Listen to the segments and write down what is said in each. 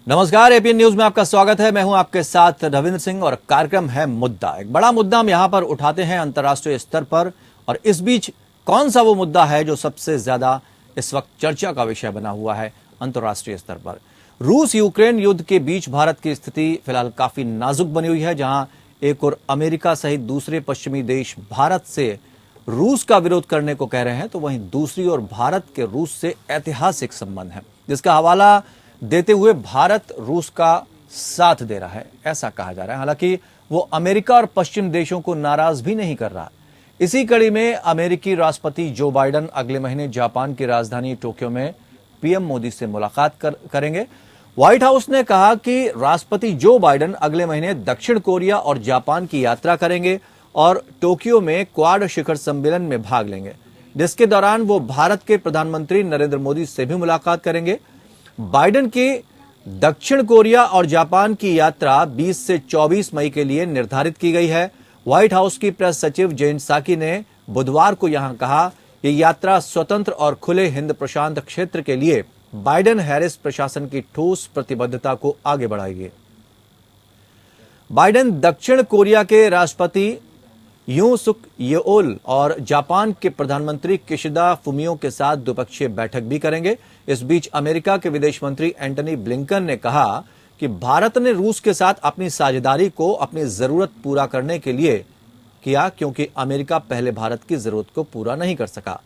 नमस्कार, APN news में आपका स्वागत है। मैं हूं आपके साथ रविंद्र सिंह और कार्यक्रम है मुद्दा। एक बड़ा मुद्दा हम यहां पर उठाते हैं अंतर्राष्ट्रीय स्तर पर, और इस बीच कौन सा वो मुद्दा है जो सबसे ज्यादा इस वक्त चर्चा का विषय बना हुआ है अंतर्राष्ट्रीय स्तर पर। रूस यूक्रेन युद्ध के बीच भारत की स्थिति फिलहाल काफी नाजुक बनी हुई है, जहां एक और अमेरिका सहित दूसरे पश्चिमी देश भारत से रूस का विरोध करने को कह रहे हैं, तो वहीं दूसरी ओर भारत के रूस से ऐतिहासिक संबंध है, जिसका हवाला देते हुए भारत रूस का साथ दे रहा है, ऐसा कहा जा रहा है। हालांकि वो अमेरिका और पश्चिम देशों को नाराज भी नहीं कर रहा। इसी कड़ी में अमेरिकी राष्ट्रपति जो बाइडेन अगले महीने जापान की राजधानी टोक्यो में पीएम मोदी से मुलाकात करेंगे। व्हाइट हाउस ने कहा कि राष्ट्रपति जो बाइडेन अगले महीने दक्षिण कोरिया और जापान की यात्रा करेंगे और टोक्यो में क्वाड शिखर सम्मेलन में भाग लेंगे, जिसके दौरान वो भारत के प्रधानमंत्री नरेंद्र मोदी से भी मुलाकात करेंगे। बाइडेन की दक्षिण कोरिया और जापान की यात्रा 20 से 24 मई के लिए निर्धारित की गई है। व्हाइट हाउस की प्रेस सचिव जेन साकी ने बुधवार को यहां कहा, ये यात्रा स्वतंत्र और खुले हिंद प्रशांत क्षेत्र के लिए बाइडेन हैरिस प्रशासन की ठोस प्रतिबद्धता को आगे बढ़ाएगी। बाइडेन दक्षिण कोरिया के राष्ट्रपति यूं सुक येओल और जापान के प्रधानमंत्री किशिदा फुमियो के साथ द्विपक्षीय बैठक भी करेंगे। इस बीच अमेरिका के विदेश मंत्री एंटनी ब्लिंकन ने कहा कि भारत ने रूस के साथ अपनी साझेदारी को अपनी जरूरत पूरा करने के लिए किया, क्योंकि अमेरिका पहले भारत की जरूरत को पूरा नहीं कर सका।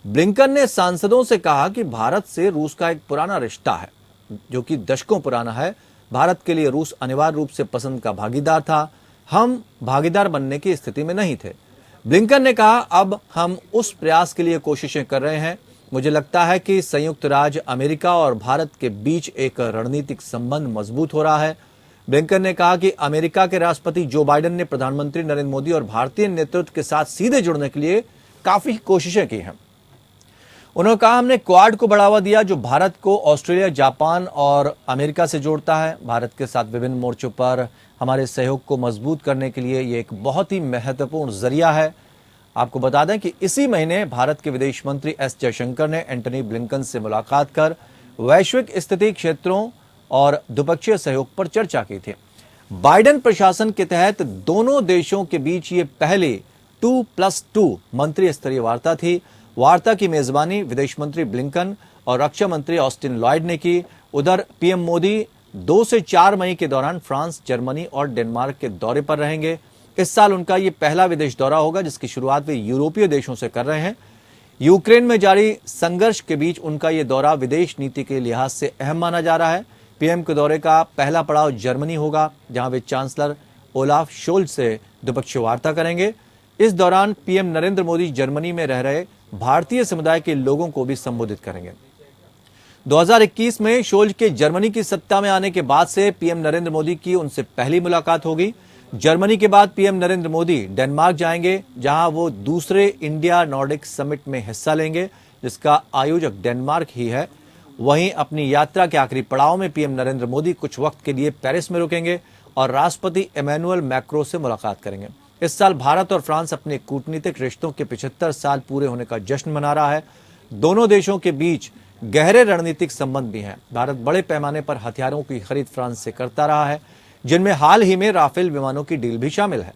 ब्लिंकन ने सांसदों से कहा कि भारत से रूस का एक पुराना रिश्ता है, जो कि दशकों पुराना है। भारत के लिए रूस अनिवार्य रूप से पसंद का भागीदार था, हम भागीदार बनने की स्थिति में नहीं थे। ब्लिंकन ने कहा, अब हम उस प्रयास के लिए कोशिशें कर रहे हैं। मुझे लगता है कि संयुक्त राज्य अमेरिका और भारत के बीच एक रणनीतिक संबंध मजबूत हो रहा है। ब्लिंकन ने कहा कि अमेरिका के राष्ट्रपति जो बाइडेन ने प्रधानमंत्री नरेंद्र मोदी और भारतीय नेतृत्व के साथ सीधे जुड़ने के लिए काफी कोशिशें की हैं। उन्होंने कहा, हमने क्वाड को बढ़ावा दिया, जो भारत को ऑस्ट्रेलिया, जापान और अमेरिका से जोड़ता है। भारत के साथ विभिन्न मोर्चों पर हमारे सहयोग को मजबूत करने के लिए ये एक बहुत ही महत्वपूर्ण जरिया है। आपको बता दें कि इसी महीने भारत के विदेश मंत्री एस जयशंकर ने एंटनी ब्लिंकन से मुलाकात कर वैश्विक स्थिति, क्षेत्रों और द्विपक्षीय सहयोग पर चर्चा की थी। बाइडेन प्रशासन के तहत दोनों देशों के बीच ये पहली 2+2 मंत्री स्तरीय वार्ता थी। वार्ता की मेजबानी विदेश मंत्री ब्लिंकन और रक्षा मंत्री ऑस्टिन लॉयड ने की। उधर पीएम मोदी 2 से 4 मई के दौरान फ्रांस, जर्मनी और डेनमार्क के दौरे पर रहेंगे। इस साल उनका ये पहला विदेश दौरा होगा, जिसकी शुरुआत वे यूरोपीय देशों से कर रहे हैं। यूक्रेन में जारी संघर्ष के बीच उनका ये दौरा विदेश नीति के लिहाज से अहम माना जा रहा है। पीएम के दौरे का पहला पड़ाव जर्मनी होगा, जहां वे चांसलर ओलाफ शोल्ज से द्विपक्षीय वार्ता करेंगे। इस दौरान पीएम नरेंद्र मोदी जर्मनी में रह रहे भारतीय समुदाय के लोगों को भी संबोधित करेंगे। 2021 में शोल्ज के जर्मनी की सत्ता में आने के बाद से पीएम नरेंद्र मोदी की उनसे पहली मुलाकात होगी। जर्मनी के बाद पीएम नरेंद्र मोदी डेनमार्क जाएंगे, जहां वो दूसरे इंडिया नॉर्डिक समिट में हिस्सा लेंगे, जिसका आयोजक डेनमार्क ही है। वहीं अपनी यात्रा के आखिरी पड़ाव में पीएम नरेंद्र मोदी कुछ वक्त के लिए पेरिस में रुकेंगे और राष्ट्रपति इमैनुअल मैक्रों से मुलाकात करेंगे। इस साल भारत और फ्रांस अपने कूटनीतिक रिश्तों के 75 साल पूरे होने का जश्न मना रहा है। दोनों देशों के बीच गहरे रणनीतिक संबंध भी हैं। भारत बड़े पैमाने पर हथियारों की खरीद फ्रांस से करता रहा है, जिनमें हाल ही में राफेल विमानों की डील भी शामिल है।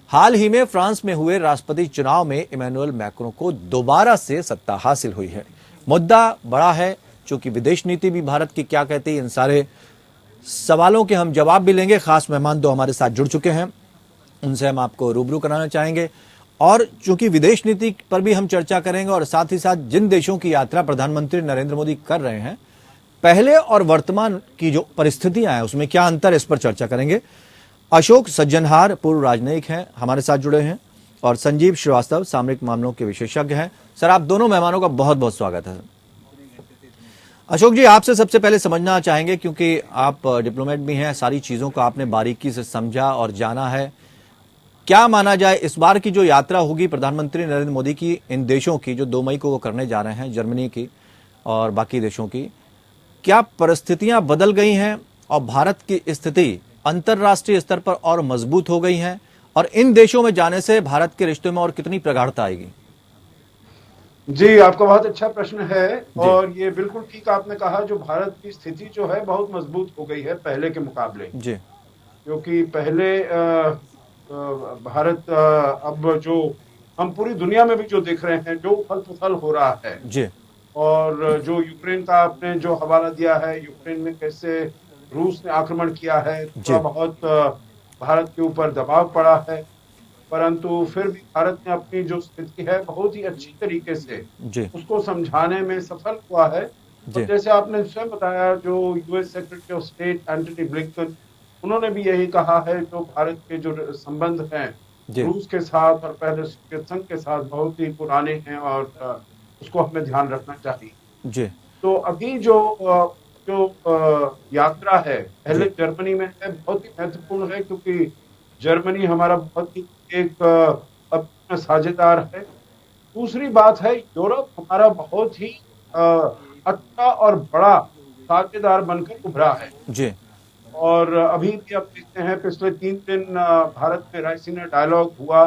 हाल ही में फ्रांस में हुए राष्ट्रपति चुनाव में इमैनुअल मैक्रों को दोबारा से सत्ता हासिल हुई है। मुद्दा बड़ा है, चूंकि विदेश नीति भी भारत की क्या कहती है, इन सारे सवालों के हम जवाब भी लेंगे। खास मेहमान दो हमारे साथ जुड़ चुके हैं, उनसे हम आपको रूबरू कराना चाहेंगे। और चूंकि विदेश नीति पर भी हम चर्चा करेंगे और साथ ही साथ जिन देशों की यात्रा प्रधानमंत्री नरेंद्र मोदी कर रहे हैं, पहले और वर्तमान की जो परिस्थितियां हैं उसमें क्या अंतर है, इस पर चर्चा करेंगे। अशोक सज्जनहार पूर्व राजनयिक हैं, हमारे साथ जुड़े हैं, और संजीव श्रीवास्तव सामरिक मामलों के विशेषज्ञ हैं। सर, आप दोनों मेहमानों का बहुत बहुत स्वागत है। अशोक जी, आपसे सबसे पहले समझना चाहेंगे, क्योंकि आप डिप्लोमेट भी हैं, सारी चीजों को आपने बारीकी से समझा और जाना है। क्या माना जाए, इस बार की जो यात्रा होगी प्रधानमंत्री नरेंद्र मोदी की इन देशों की, जो 2 मई को वो करने जा रहे हैं, जर्मनी की और बाकी देशों की, क्या परिस्थितियां बदल गई हैं और भारत की स्थिति अंतर्राष्ट्रीय स्तर पर और मजबूत हो गई है, और इन देशों में जाने से भारत के रिश्तों में और कितनी प्रगाढ़ता आएगी? जी, आपका बहुत अच्छा प्रश्न है। जी। और ये बिल्कुल ठीक आपने कहा, जो भारत की स्थिति जो है बहुत मजबूत हो गई है पहले के मुकाबले। जी। क्योंकि पहले भारत अब जो हम पूरी दुनिया में भी जो देख रहे हैं, जो उथल पुथल हो रहा है, जी। और जो यूक्रेन का आपने जो हवाला दिया है, यूक्रेन में कैसे रूस ने आक्रमण किया है, थोड़ा जी। बहुत भारत के ऊपर दबाव पड़ा है, परंतु फिर भी भारत ने अपनी जो स्थिति है बहुत ही अच्छी तरीके से जी। उसको समझाने में सफल हुआ है। और जी। जैसे आपने स्वयं बताया, जो US secretary of state Antony Blinken, उन्होंने भी यही कहा है, जो भारत के जो संबंध हैं जी। रूस के साथ और पहले सोवियत संघ के साथ बहुत ही पुराने हैं, और उसको हमें ध्यान रखना चाहिए। जी। तो अभी जो यात्रा है पहले जी। जर्मनी में है, बहुत ही महत्वपूर्ण है, क्योंकि जर्मनी हमारा बहुत ही एक अभिन्न साझेदार है। दूसरी बात है, यूरोप हमारा बहुत ही अ, अच्छा और बड़ा साझेदार बनकर उभरा है। जी। और अभी भी आप देखते हैं, पिछले 3 दिन भारत में रायसीना डायलॉग हुआ।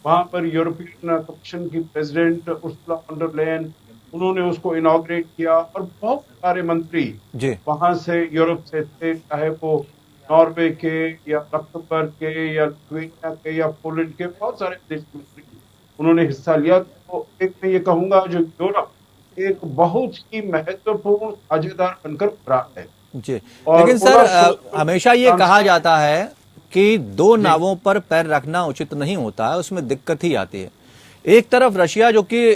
वहां पर यूरोपियन कमीशन की president Ursula von der Leyen, उन्होंने उसको इनॉग्रेट किया, और बहुत सारे मंत्री जी। वहां से यूरोप से थे, चाहे वो नॉर्वे के या लक्समबर्ग के या लिथुआनिया के या पोलैंड के, बहुत सारे विदेश मंत्री उन्होंने हिस्सा लिया। तो एक मैं ये कहूंगा, जो यूरोप एक बहुत ही महत्वपूर्ण साझेदार बनकर उभरा है। जी। और लेकिन सर ओलाफ शोल्ज जो हमेशा ये कहा चांसलर जाता है कि दो जी नावों पर पैर रखना उचित नहीं होता है, उसमें दिक्कत ही आती है। एक तरफ रशिया, जो कि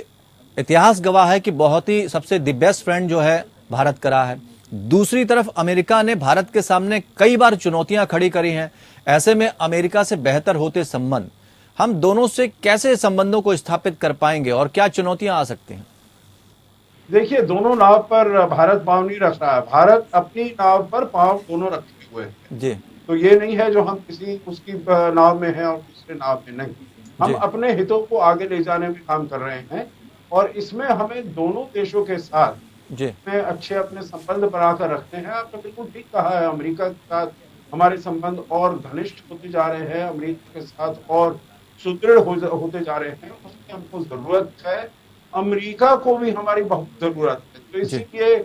इतिहास गवाह है कि बहुत ही सबसे द बेस्ट फ्रेंड जो है भारत का रहा है, दूसरी तरफ अमेरिका ने भारत के सामने कई बार चुनौतियां खड़ी करी हैं। ऐसे में अमेरिका से बेहतर होते संबंध, हम दोनों से कैसे संबंधों को स्थापित कर पाएंगे और क्या चुनौतियां आ सकती हैं? देखिए, दोनों नाव पर भारत पांव नहीं रख रहा है। भारत अपनी नाव पर पांव दोनों रखे हुए हैं। जी। तो ये नहीं है जो हम किसी उसकी नाव में हैं और दूसरे नाव में नहीं। हम जी। अपने हितों को आगे ले जाने में काम कर रहे हैं, और इसमें हमें दोनों देशों के साथ जी। में अच्छे अपने संबंध बनाकर रखते हैं। आपने बिल्कुल ठीक कहा है, अमेरिका के साथ हमारे संबंध और घनिष्ठ होते जा रहे हैं, अमेरिका के साथ और सुदृढ़ होते जा रहे हैं। उसकी हमको जरूरत है, अमेरिका को भी हमारी बहुत जरूरत है। तो जी। इसीलिए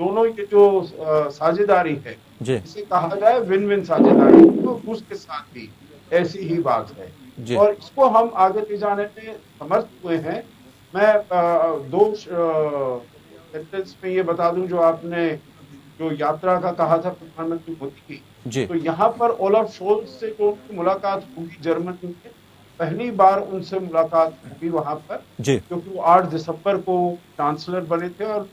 दोनों ये जो साझेदारी है, जी। इसे कहा जाए विन विन साझेदारी, तो रूस के साथ भी ऐसी ही बात है, जी। और इसको हम आगे ले जाने में समर्थ हुए हैं। मैं दो सेंटेंस में ये बता दूं, जो आपने जो यात्रा का कहा था प्रधानमंत्री मोदी की, जी। तो यहाँ पर ओलाफ शोल्ज से जो उनकी मुलाकात होगी जर्मनी में, पहली बार उनसे मुलाकात होगी वहां पर, जी। क्योंकि वो 8 दिसंबर को चांसलर बने थे। और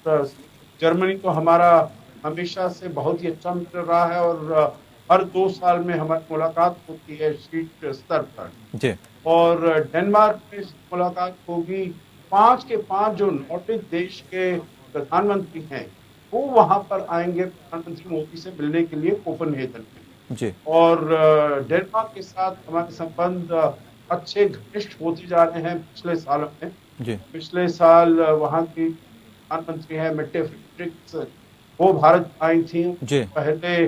जर्मनी तो हमारा हमेशा से बहुत ही अच्छा मित्र रहा है, और हर 2 साल में हमारी मुलाकात होती है शीर्ष स्तर पर। जी। और डेनमार्क में मुलाकात होगी। 5 के 5 जो नॉर्डिक देश के प्रधानमंत्री हैं, वो वहां पर आएंगे प्रधानमंत्री मोदी से मिलने के लिए कोपेनहेगन में। जी। और डेनमार्क के साथ हमारे संबंध अच्छे घनिष्ठ होते जा रहे हैं पिछले सालों में। जी। पिछले साल वहां की प्रधानमंत्री है मेट्टे फ्रेडरिक्स, वो भारत आई थी। जी। पहले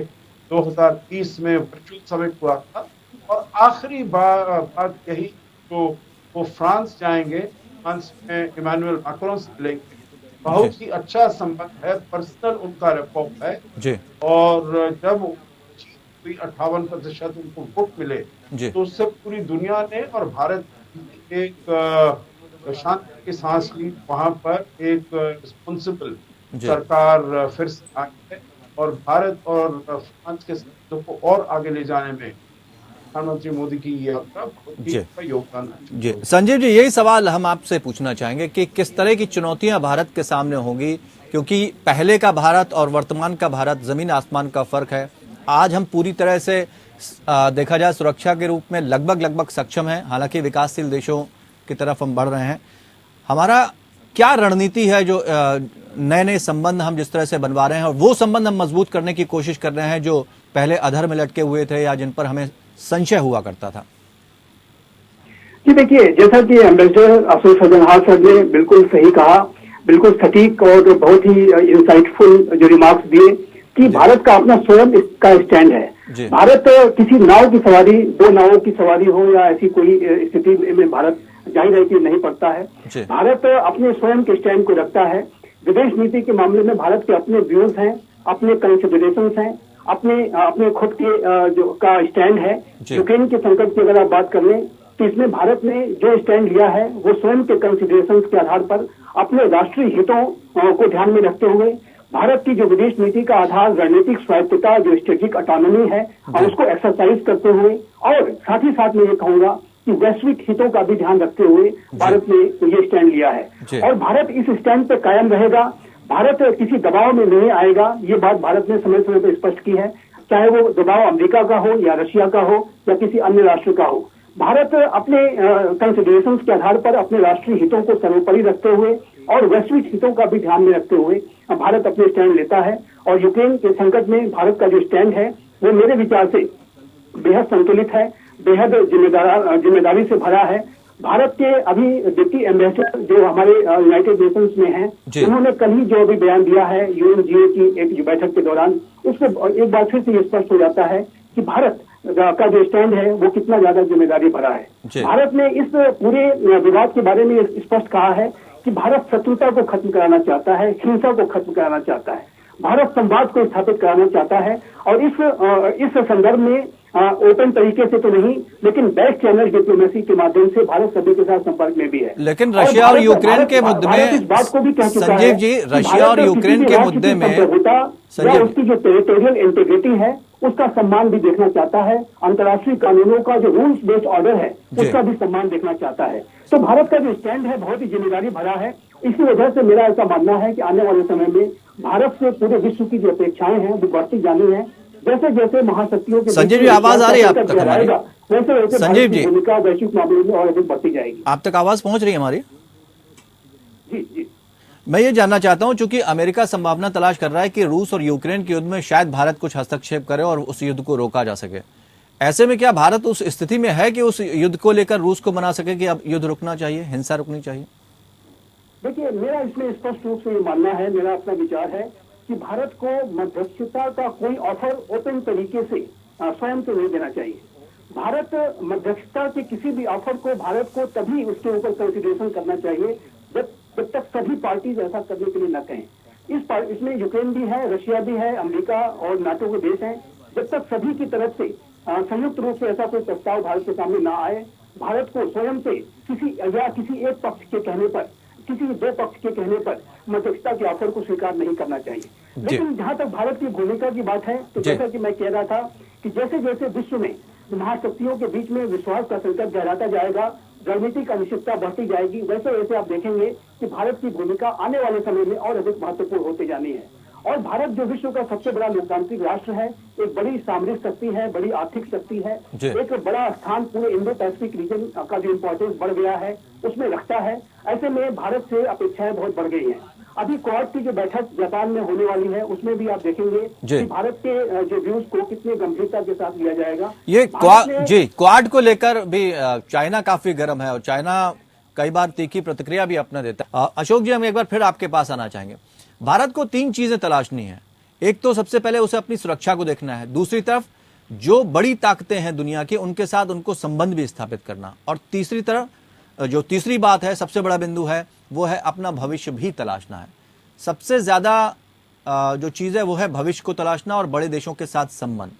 2020 में वर्चुअल समिट हुआ था, और आखिरी बात यही, तो वो फ्रांस जाएंगे, फ्रांस में इमानुएल मैक्रोन से मिलेंगे। जी। बहुत ही अच्छा संबंध है, पर्सनल उनका रैपो है। जी। और जब हुई 58% उनको वोट मिले, जी। तो उससे पूरी दुनिया ने और भारत ने एक शांति की सांस ली। वहां पर एक रिस्पॉन्सिबल जी। सरकार फिर से आई है, और भारत और फ्रांस के संबंधों को और आगे ले जाने में प्रधानमंत्री मोदी की ये यात्रा बहुत ही जी। अच्छा योगदान जी है। संजीव जी, यही सवाल हम आपसे पूछना चाहेंगे कि किस तरह की चुनौतियां भारत के सामने होंगी, क्योंकि पहले का भारत और वर्तमान का भारत जमीन आसमान का फर्क है। आज हम पूरी तरह से देखा जाए सुरक्षा के रूप में लगभग सक्षम हैं, हालांकि विकासशील देशों की तरफ हम बढ़ रहे हैं। हमारा क्या रणनीति है जो नए नए संबंध हम जिस तरह से बनवा रहे हैं, और वो संबंध हम मजबूत करने की कोशिश कर रहे हैं जो पहले अधर में लटके हुए थे या जिन पर हमें संशय हुआ करता था? जी देखिए, जैसा कि एम्बेसडर अफसर सज्जनहार सर ने बिल्कुल सही कहा, बिल्कुल सटीक और बहुत ही इंसाइटफुल जो रिमार्क्स दिए कि भारत का अपना स्वयं इसका स्टैंड है। भारत किसी नाव की सवारी, दो नावों की सवारी हो या ऐसी कोई स्थिति में भारत जाहिर है कि नहीं पड़ता है। जी। भारत अपने स्वयं के स्टैंड को रखता है। विदेश नीति के मामले में भारत के अपने व्यूज हैं, अपने कंसिडरेशंस हैं, अपने खुद के जो का स्टैंड है। जी। यूक्रेन के संकट की अगर आप बात कर लें तो इसमें भारत ने जो स्टैंड लिया है वो स्वयं के कंसिडरेशंस के आधार पर अपने राष्ट्रीय हितों को ध्यान में रखते हुए भारत की जो विदेश नीति का आधार रणनीतिक स्वायत्तता, जो स्ट्रेटेजिक ऑटोनॉमी है, और उसको एक्सरसाइज करते हुए, और साथ ही साथ मैं ये कहूंगा कि वैश्विक हितों का भी ध्यान रखते हुए भारत ने ये स्टैंड लिया है और भारत इस स्टैंड पे कायम रहेगा। भारत किसी दबाव में नहीं आएगा, ये बात भारत ने समय समय पर स्पष्ट की है, चाहे वो दबाव अमेरिका का हो या रशिया का हो या किसी अन्य राष्ट्र का हो। भारत अपने कंसिडरेशंस के आधार पर अपने राष्ट्रीय हितों को सर्वोपरि रखते हुए और वैश्विक हितों का भी ध्यान में रखते हुए भारत अपने स्टैंड लेता है। और यूक्रेन के संकट में भारत का जो स्टैंड है वो मेरे विचार से बेहद संतुलित है, बेहद जिम्मेदारी से भरा है। भारत के अभी डिप्टी एम्बेसडर जो हमारे यूनाइटेड नेशंस में हैं, उन्होंने कल ही जो अभी बयान दिया है यूएनजीए की एक बैठक के दौरान, उसमें एक बार फिर से ये स्पष्ट हो जाता है कि भारत का जो स्टैंड है वो कितना ज्यादा जिम्मेदारी भरा है। भारत ने इस पूरे विवाद के बारे में स्पष्ट कहा है कि भारत शत्रुता को खत्म कराना चाहता है, हिंसा को खत्म कराना चाहता है, भारत संवाद को स्थापित कराना चाहता है। और इस संदर्भ में ओपन तरीके से तो नहीं, लेकिन बैक चैनल डिप्लोमेसी के माध्यम से भारत सभी के साथ संपर्क में भी है। लेकिन रशिया और यूक्रेन के मुद्दे में इस बात को भी कह चुका संजीव जी, रशिया और यूक्रेन के मुद्दे में या उसकी जो टेरिटोरियल इंटीग्रिटी है उसका सम्मान भी देखना चाहता है, अंतर्राष्ट्रीय कानूनों का जो रूल्स बेस्ड ऑर्डर है उसका भी सम्मान देखना चाहता है। तो भारत का जो स्टैंड है बहुत ही जिम्मेदारी भरा है। इसी वजह से मेरा ऐसा मानना है कि आने वाले समय में भारत से पूरे विश्व की जो अपेक्षाएं हैं वो बढ़ती जानी है। जैसे जैसे महाशक्तियों के संजीव जी, आवाज आ रही है आप तक हमारी? वैसे वैसे संजीव जी, भूमिका वैश्विक मामले में और अधिक बढ़ती जाएगी। आप तक आवाज पहुंच रही है हमारी? जी जी, मैं ये जानना चाहता हूं, चूंकि अमेरिका संभावना तलाश कर रहा है कि रूस और यूक्रेन के युद्ध में शायद भारत कुछ हस्तक्षेप करे और उस युद्ध को रोका जा सके। ऐसे में क्या भारत उस स्थिति में है कि उस युद्ध को लेकर रूस को मना सके कि अब युद्ध रुकना चाहिए, हिंसा रुकनी चाहिए? देखिए, मेरा इसमें स्पष्ट रूप से ये मानना है, मेरा अपना विचार है कि भारत को मध्यस्थता का कोई ऑफर ओपन तरीके से स्वयं से नहीं देना चाहिए। भारत मध्यस्थता के किसी भी ऑफर को भारत को तभी उसके ऊपर कंसिडरेशन करना चाहिए जब तक सभी पार्टीज ऐसा करने के लिए न कहें। इसमें यूक्रेन भी है, रशिया भी है, अमेरिका और नाटो के देश हैं। जब तक सभी की तरफ से संयुक्त रूप से ऐसा कोई प्रस्ताव भारत के सामने न आए, भारत को स्वयं से किसी एक पक्ष के कहने पर, किसी दो पक्ष के कहने पर मध्यस्थता के ऑफर को स्वीकार नहीं करना चाहिए। लेकिन जहां तक भारत की भूमिका की बात है तो जैसा कि मैं कह रहा था कि जैसे जैसे विश्व में महाशक्तियों के बीच में विश्वास का संकट गहराता जाएगा, रणनीतिक अनिश्चितता बढ़ती जाएगी, वैसे वैसे आप देखेंगे कि भारत की भूमिका आने वाले समय में और अधिक महत्वपूर्ण होते जानी है। और भारत जो विश्व का सबसे बड़ा लोकतांत्रिक राष्ट्र है, एक बड़ी सामरिक शक्ति है, बड़ी आर्थिक शक्ति है, एक बड़ा स्थान पूरे इंडो पैसिफिक रीजन का जो इम्पोर्टेंस बढ़ गया है उसमें रखता है। ऐसे में भारत से अपेक्षाएं बहुत बढ़ गई हैं। अभी क्वाड की जो बैठक जापान में होने वाली है उसमें भी आप देखेंगे कि भारत के जो व्यूज को कितनी गंभीरता के साथ लिया जाएगा। ये क्वाड को लेकर भी चाइना काफी गर्म है और चाइना कई बार तीखी प्रतिक्रिया भी अपना देता है। अशोक जी, हम एक बार फिर आपके पास आना चाहेंगे। भारत को तीन चीजें तलाशनी है। एक तो सबसे पहले उसे अपनी सुरक्षा को देखना है, दूसरी तरफ जो बड़ी ताकतें हैं दुनिया की उनके साथ उनको संबंध भी स्थापित करना, और तीसरी तरफ जो तीसरी बात है, सबसे बड़ा बिंदु है, वो है अपना भविष्य भी तलाशना है। सबसे ज्यादा जो चीज है वो है भविष्य को तलाशना और बड़े देशों के साथ संबंध।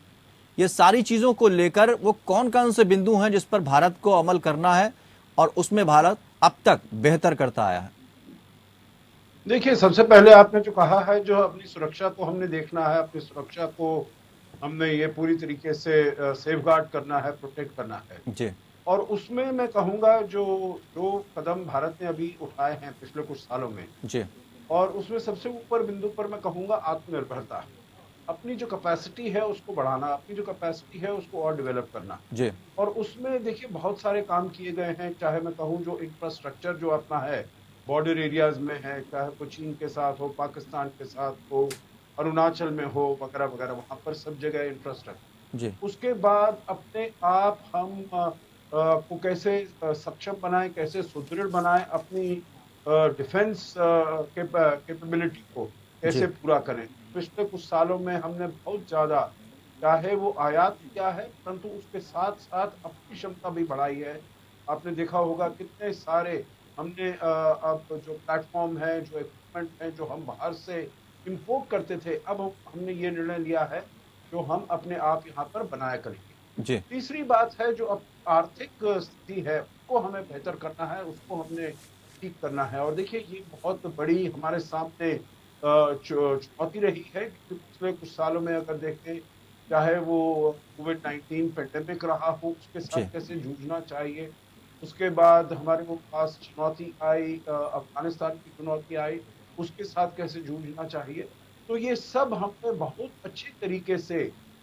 ये सारी चीजों को लेकर वो कौन कौन से बिंदु हैं जिस पर भारत को अमल करना है और उसमें भारत अब तक बेहतर करता आया है? देखिए, सबसे पहले आपने जो कहा है, जो अपनी सुरक्षा को हमने देखना है, अपनी सुरक्षा को हमने ये पूरी तरीके से सेफगार्ड करना है, प्रोटेक्ट करना है जी। और उसमें मैं कहूंगा जो कदम भारत ने अभी उठाए हैं पिछले कुछ सालों में जी, और उसमें सबसे ऊपर बिंदु पर मैं कहूंगा आत्मनिर्भरता। अपनी जो कैपेसिटी है उसको बढ़ाना, अपनी जो कैपेसिटी है उसको और डेवलप करना जी। और उसमें देखिए बहुत सारे काम किए गए हैं। चाहे मैं कहूँ जो इंफ्रास्ट्रक्चर जो अपना है बॉर्डर एरियाज में है, चाहे वो चीन के साथ हो, पाकिस्तान के साथ हो, अरुणाचल में हो, वगैरह वगैरह, वहाँ पर सब जगह इंफ्रास्ट्रक्चर जी। उसके बाद अपने आप हम को कैसे सक्षम बनाएं, कैसे सुदृढ़ बनाएं, अपनी डिफेंस कैपेबिलिटी को कैसे पूरा करें। पिछले कुछ सालों में हमने बहुत ज्यादा चाहे वो आयात किया है, परंतु उसके साथ साथ अपनी क्षमता भी बढ़ाई है, आपने देखा होगा कितने सारे हमने अब जो प्लेटफॉर्म है, जो इक्विपमेंट है, जो हम बाहर से इंपोर्ट करते थे, अब हमने ये निर्णय लिया है जो हम अपने आप यहाँ पर बनाया करेंगे। जी। तीसरी बात है जो अब आर्थिक स्थिति है उसको हमें बेहतर करना है, उसको हमने ठीक करना है। और देखिए ये बहुत बड़ी हमारे सामने चुनौती रही है, क्योंकि पिछले कुछ सालों में अगर देखें, चाहे वो कोविड-19 पैंडेमिक रहा हो, उसके जी। साथ कैसे जूझना चाहिए। उसके बाद हमारे वो पास चुनौती आई, अफ़गानिस्तान की चुनौती आई, उसके साथ कैसे जूझना चाहिए। तो ये सब हमने बहुत अच्छे तरीके से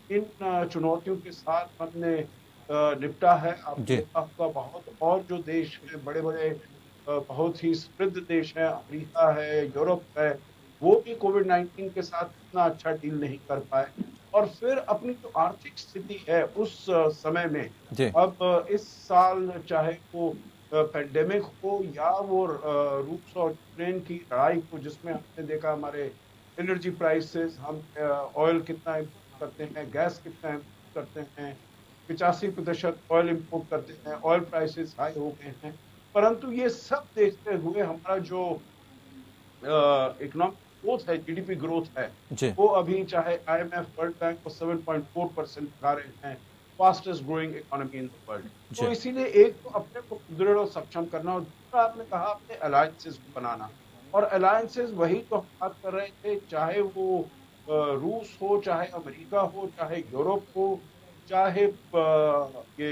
इन चुनौतियों के साथ हमने निपटा है। आपने जी। देखा होगा बहुत और जो देश हैं बड़े-बड़े, बहुत ही समृद्ध देश हैं, अमेरिका है, यूरोप है, वो भी कोविड-19 के साथ इतना अच्छा डील नहीं कर पाए। और फिर अपनी जो आर्थिक स्थिति है उस समय में, जी। अब इस साल चाहे वो पैंडेमिक हो या वो रूस और यूक्रेन की लड़ाई हो, जिसमें हमने देखा हमारे एनर्जी प्राइसेस, हम ऑयल कितना इम्पोर्ट करते हैं, गैस कितना इम्पोर्ट करते हैं, 85% ऑयल इम्पोर्ट करते हैं, ऑयल प्राइसेस हाई हो गए हैं। परंतु ये सब देखते हुए हमारा जो इकोनॉमिक ग्रोथ है, जीडीपी ग्रोथ है, जी। वो अभी चाहे आईएमएफ, वर्ल्ड बैंक को 7.4% दिखा रहे हैं, fastest growing economy in the world. जी। तो इसीलिए एक तो अपने को सुदृढ़ और सक्षम करना, और दूसरा आपने कहा अपने अलायंसेस को बनाना। और अलायंसेस वही तो हम बात कर रहे थे, चाहे वो रूस हो, चाहे अमेरिका हो, चाहे यूरोप हो, चाहे ये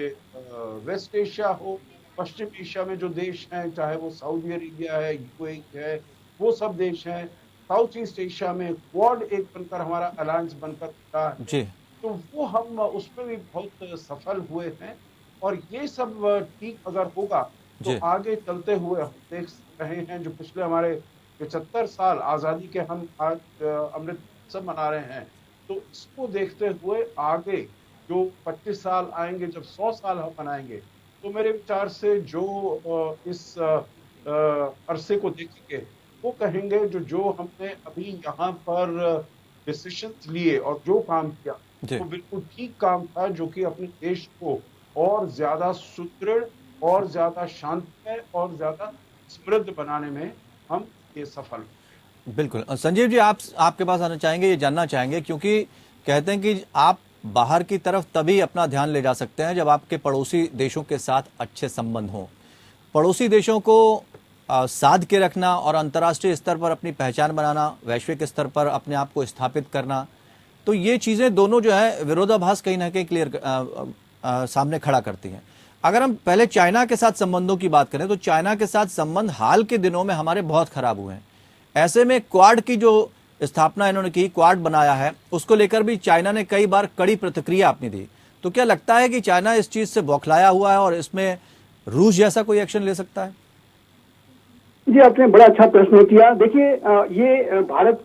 वेस्ट एशिया हो, पश्चिम एशिया में जो देश हैं, चाहे वो सऊदी अरेबिया है, यूएई है, वो सब देश हैं। साउथ ईस्ट एशिया में क्वाड एक बनकर हमारा अलायंस बनकर उठा है, जी। तो वो हम उसमें भी बहुत सफल हुए हैं। और ये सब ठीक अगर होगा तो जी। आगे चलते हुए हम देख रहे हैं, जो पिछले हमारे 75 साल आज़ादी के हम आज अमृत महोत्सव मना रहे हैं, तो इसको देखते हुए आगे जो 25 साल आएंगे, जब 100 साल हम मनाएंगे, तो मेरे विचार से जो इस अरसे को देखेंगे, वो कहेंगे जो हमने अभी यहाँ पर डिसीजंस लिए और जो काम किया, जी। वो बिल्कुल ठीक काम था, जो कि अपने देश को और ज्यादा सुदृढ़ और ज्यादा शांतिमय और ज्यादा समृद्ध बनाने में हम ये सफल हुए। बिल्कुल। संजीव जी, आपके पास आना चाहेंगे, ये जानना चाहेंगे, क्योंकि कहते हैं कि आप बाहर की तरफ तभी अपना ध्यान ले जा सकते हैं जब आपके पड़ोसी देशों के साथ अच्छे संबंध हों। पड़ोसी देशों को साध के रखना और अंतर्राष्ट्रीय स्तर पर अपनी पहचान बनाना, वैश्विक स्तर पर अपने आप को स्थापित करना, तो ये चीजें दोनों जो है विरोधाभास कहीं ना कहीं क्लियर सामने खड़ा करती हैं। अगर हम पहले चाइना के साथ संबंधों की बात करें, तो चाइना के साथ संबंध हाल के दिनों में हमारे बहुत खराब हुए हैं। ऐसे में क्वाड की जो स्थापना इन्होंने की, क्वाड बनाया है, उसको लेकर भी चाइना ने कई बार कड़ी प्रतिक्रिया अपनी दी। तो क्या लगता है कि चाइना इस चीज से बौखलाया हुआ है और इसमें रूस जैसा कोई एक्शन ले सकता है? जी, आपने बड़ा अच्छा प्रश्न किया। देखिए, ये भारत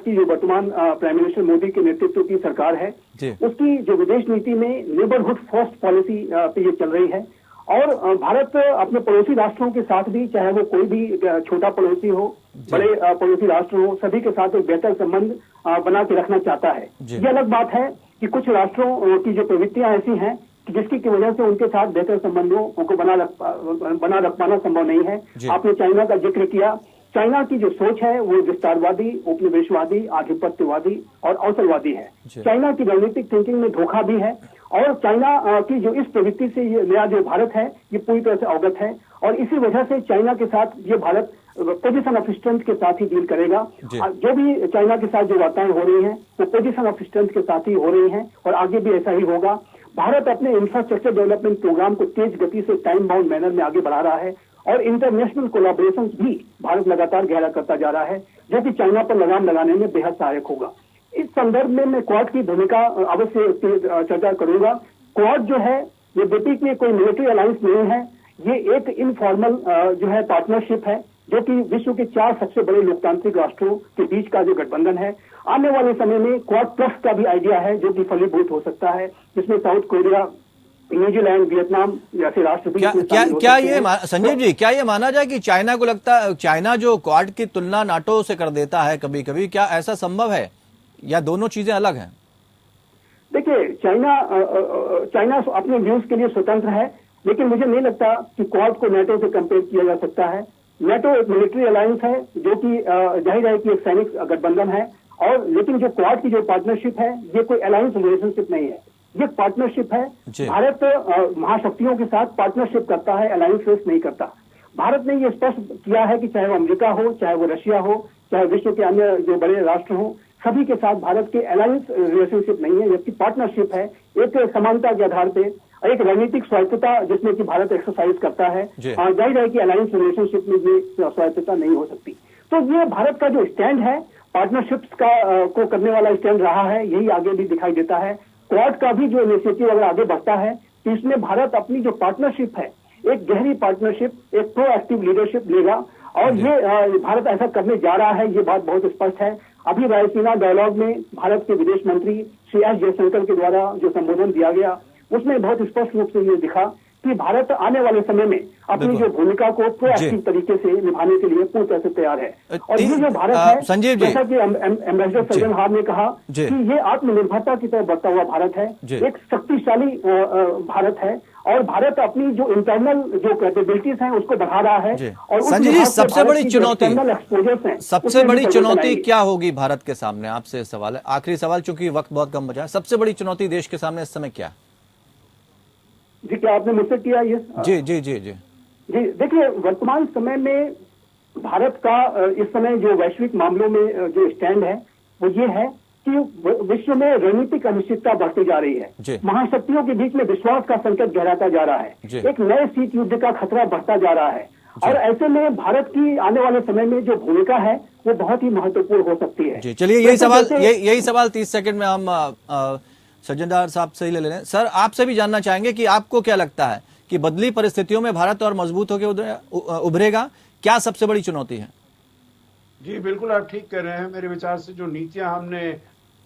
की जो वर्तमान प्राइम मिनिस्टर मोदी के नेतृत्व की सरकार है, उसकी जो विदेश नीति में नेबरहुड फर्स्ट पॉलिसी पे ये चल रही है। और भारत अपने पड़ोसी राष्ट्रों के साथ भी, चाहे वो कोई भी छोटा पड़ोसी हो, बड़े पड़ोसी राष्ट्र हो, सभी के साथ एक बेहतर संबंध बना के रखना चाहता है। ये अलग बात है कि कुछ राष्ट्रों की जो प्रवृत्तियां ऐसी हैं कि जिसकी की वजह से उनके साथ बेहतर संबंधों को बना रख पाना संभव नहीं है। आपने चाइना का जिक्र किया। चाइना की जो सोच है वो विस्तारवादी, उपनिवेशवादी, आधिपत्यवादी और अवसरवादी है। चाइना की रणनीतिक थिंकिंग में धोखा भी है, और चाइना की जो इस प्रवृत्ति से ये नया जो भारत है, ये पूरी तरह से अवगत है। और इसी वजह से चाइना के साथ ये भारत पोजिशन ऑफ स्ट्रेंथ के साथ ही डील करेगा। जो भी चाइना के साथ जो वार्ताएं हो रही हैं, वो पोजिशन ऑफ स्ट्रेंथ के साथ ही हो रही हैं, और आगे भी ऐसा ही होगा। भारत अपने इंफ्रास्ट्रक्चर डेवलपमेंट प्रोग्राम को तेज गति से टाइम बाउंड मैनर में आगे बढ़ा रहा है, और इंटरनेशनल कोलैबोरेशंस भी भारत लगातार गहरा करता जा रहा है, जो कि चाइना पर लगाम लगाने में बेहद सहायक होगा। इस संदर्भ में मैं क्वाड की भूमिका अवश्य चर्चा करूंगा। क्वाड जो है, ये बेसिकली कोई मिलिट्री अलायंस नहीं है, ये एक इनफॉर्मल जो है पार्टनरशिप है, जो कि विश्व के 4 सबसे बड़े लोकतांत्रिक राष्ट्रों के बीच का जो गठबंधन है। आने वाले समय में क्वाड प्लस का भी आइडिया है, जो कि फलीभूत हो सकता है, जिसमें साउथ कोरिया, न्यूजीलैंड, वियतनाम जैसे राष्ट्र भी क्या ये संजीव जी, क्या ये माना जाए कि चाइना को लगता है, चाइना जो क्वाड की तुलना नाटो से कर देता है कभी कभी, क्या ऐसा संभव है या दोनों चीजें अलग हैं? देखिए, चाइना अपने व्यूज के लिए स्वतंत्र है, लेकिन मुझे नहीं लगता कि क्वाड को नाटो से कंपेयर किया जा सकता है। नाटो एक मिलिट्री अलायंस है जो कि जाहिर है कि एक सैनिक गठबंधन है, और लेकिन जो क्वाड की जो पार्टनरशिप है ये कोई अलायंस रिलेशनशिप नहीं है, ये पार्टनरशिप है। जी। भारत महाशक्तियों के साथ पार्टनरशिप करता है, अलायंस फेस नहीं करता। भारत ने ये स्पष्ट किया है कि चाहे वो अमेरिका हो, चाहे वो रशिया हो, चाहे विश्व के अन्य जो बड़े राष्ट्र हो, सभी के साथ भारत के अलायंस रिलेशनशिप नहीं है, जबकि पार्टनरशिप है एक समानता के आधार पे, एक रणनीतिक स्वायत्तता जिसमें कि भारत एक्सरसाइज करता है। जी। जाहिर है कि अलायंस रिलेशनशिप में ये स्वायत्तता नहीं हो सकती। तो ये भारत का जो स्टैंड है, पार्टनरशिप्स का को करने वाला स्टैंड रहा है, यही आगे भी दिखाई देता है। क्वाड का भी जो इनिशिएटिव अगर आगे बढ़ता है तो इसमें भारत अपनी जो पार्टनरशिप है, एक गहरी पार्टनरशिप, एक प्रोएक्टिव लीडरशिप लेगा, और ये भारत ऐसा करने जा रहा है, ये बात बहुत स्पष्ट है। अभी रायसीना डायलॉग में भारत के विदेश मंत्री श्री एस जयशंकर के द्वारा जो संबोधन दिया गया, उसमें बहुत स्पष्ट रूप से ये दिखा कि भारत आने वाले समय में अपनी जो भूमिका को प्रोएक्टिव तरीके से निभाने के लिए पूरी तरह से तैयार है। और ये जो भारत है, संजीव जी, जैसा कि एम्बेसडर सज्जन हार ने कहा कि ये आत्मनिर्भरता की तरफ बढ़ता हुआ भारत है, एक शक्तिशाली भारत है, और भारत अपनी जो इंटरनल जो कैपेबिलिटीज हैं उसको बढ़ा रहा है। और संजय जी, सबसे बड़ी चुनौती, एक्सपोजर्स हैं, सबसे बड़ी चुनौती क्या होगी भारत के सामने? आपसे सवाल है, आखिरी सवाल, चूंकि वक्त बहुत कम बचा है। सबसे बड़ी चुनौती देश के सामने इस समय क्या? जी, क्या आपने मुझसे किया ये? जी जी जी जी जी, देखिए, वर्तमान समय में भारत का इस समय जो वैश्विक मामलों में जो स्टैंड है वो ये है कि विश्व में रणनीतिक अनिश्चितता बढ़ती जा रही है। महाशक्तियों के बीच में विश्वास का संकट गहराता जा रहा है, एक नए शीत युद्ध का खतरा बढ़ता जा रहा है, और ऐसे में भारत की आने वाले समय में जो भूमिका है वो बहुत ही महत्वपूर्ण हो सकती है। जी, चलिए यही सवाल 30 सेकंड में हम सज्जनदार साहब से ही ले लें। सर, आपसे भी जानना चाहेंगे कि आपको क्या लगता है कि बदली परिस्थितियों में भारत और मजबूत होकर उभरेगा? क्या सबसे बड़ी चुनौती है? जी बिल्कुल, आप ठीक कह रहे हैं। मेरे विचार से जो नीतियां हमने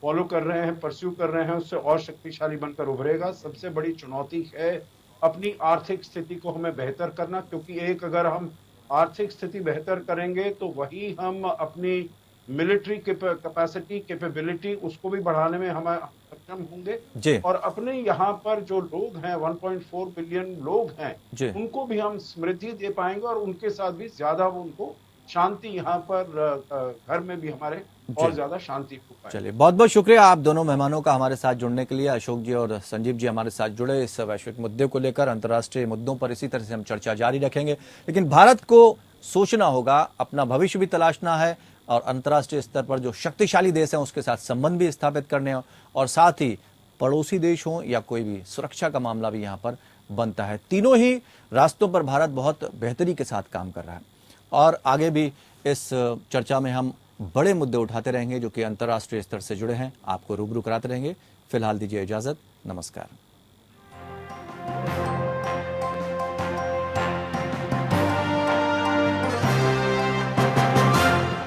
फॉलो कर रहे हैं, परस्यू कर रहे हैं, उससे और शक्तिशाली बनकर उभरेगा। सबसे बड़ी चुनौती है अपनी आर्थिक स्थिति को हमें बेहतर करना, क्योंकि एक अगर हम आर्थिक स्थिति बेहतर करेंगे तो वही हम अपनी मिलिट्री कैपेसिटी, कैपेबिलिटी, उसको भी बढ़ाने में हम सक्षम होंगे। और अपने यहाँ पर जो लोग हैं, 1.4 बिलियन लोग हैं, उनको भी हम समृद्धि दे पाएंगे, और उनके साथ भी ज्यादा उनको शांति, यहाँ पर घर में भी हमारे और ज्यादा शांति हो पाए। चलिए, बहुत बहुत शुक्रिया आप दोनों मेहमानों का हमारे साथ जुड़ने के लिए। अशोक जी और संजीव जी हमारे साथ जुड़े इस वैश्विक मुद्दे को लेकर। अंतर्राष्ट्रीय मुद्दों पर इसी तरह से हम चर्चा जारी रखेंगे, लेकिन भारत को सोचना होगा, अपना भविष्य भी तलाशना है, और अंतर्राष्ट्रीय स्तर पर जो शक्तिशाली देश हैं उसके साथ संबंध भी स्थापित करने हो, और साथ ही पड़ोसी देश हों या कोई भी सुरक्षा का मामला भी यहाँ पर बनता है। तीनों ही रास्तों पर भारत बहुत बेहतरी के साथ काम कर रहा है, और आगे भी इस चर्चा में हम बड़े मुद्दे उठाते रहेंगे जो कि अंतर्राष्ट्रीय स्तर से जुड़े हैं, आपको रूबरू कराते रहेंगे। फिलहाल दीजिए इजाजत, नमस्कार।